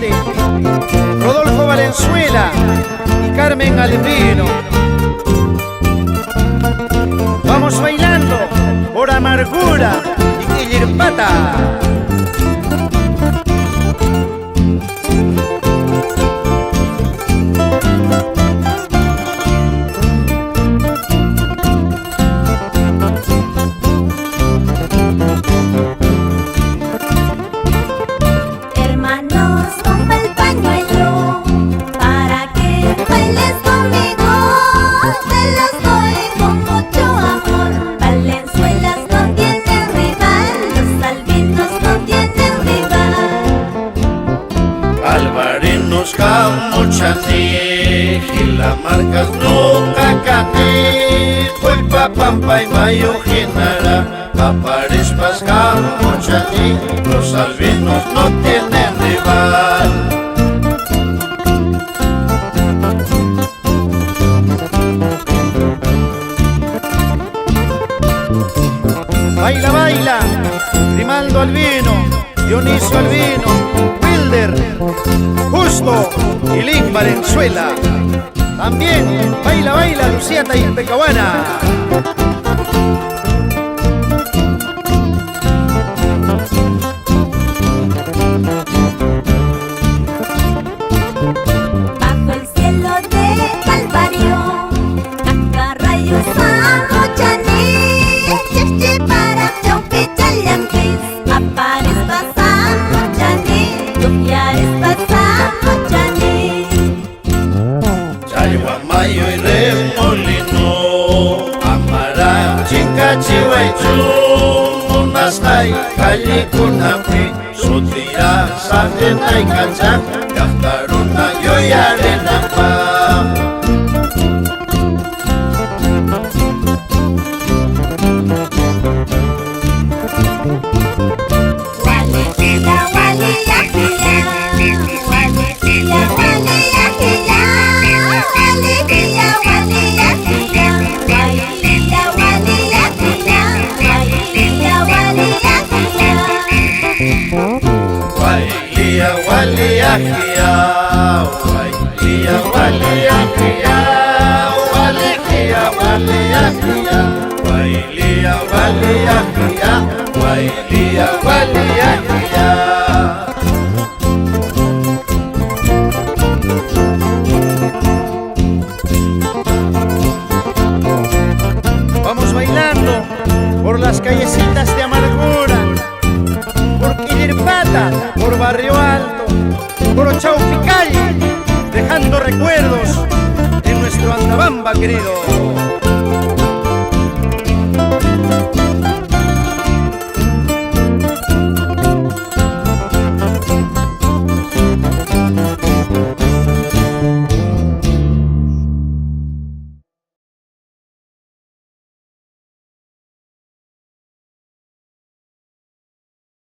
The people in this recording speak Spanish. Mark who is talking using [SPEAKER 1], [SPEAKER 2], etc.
[SPEAKER 1] Cachete, Rodolfo Valenzuela y Carmen Albino. Vamos bailando por Amargura y Quillirpata.
[SPEAKER 2] Alvarenos Camuchaní, Gilamarcas no Cacaní, Puipa Pampa y Mayo Genara, Paparespas Camuchaní, los albinos no tienen rival.
[SPEAKER 1] Baila, baila, Grimaldo Albino, Dioniso Albino, Wilder, Justo y Lin Valenzuela. También baila, baila, Lucía Taipecahuana.
[SPEAKER 3] Bajo el cielo de Calvario, Cacarrayos Samochaní, Chichi para Chaupi Chayanquis, Aparespas Samochaní, Tupiarespas Samochaní.
[SPEAKER 2] Chayhuamayo y Remolino, Amara, Chica, Chihuaychu, Munastay, Callicunapi, Sutira, Sajena y Cachac, Yaftaruna, Yoyarenapa. Wailia walia kia, wailia walia kia, wailia walia kia, wailia walia kia, wailia walia kia.
[SPEAKER 1] Vamos bailando por las callecitas de Amargura, por Quillirpata, por Barrio Alto, por Chaupicalle, dejando recuerdos en nuestro Andabamba querido.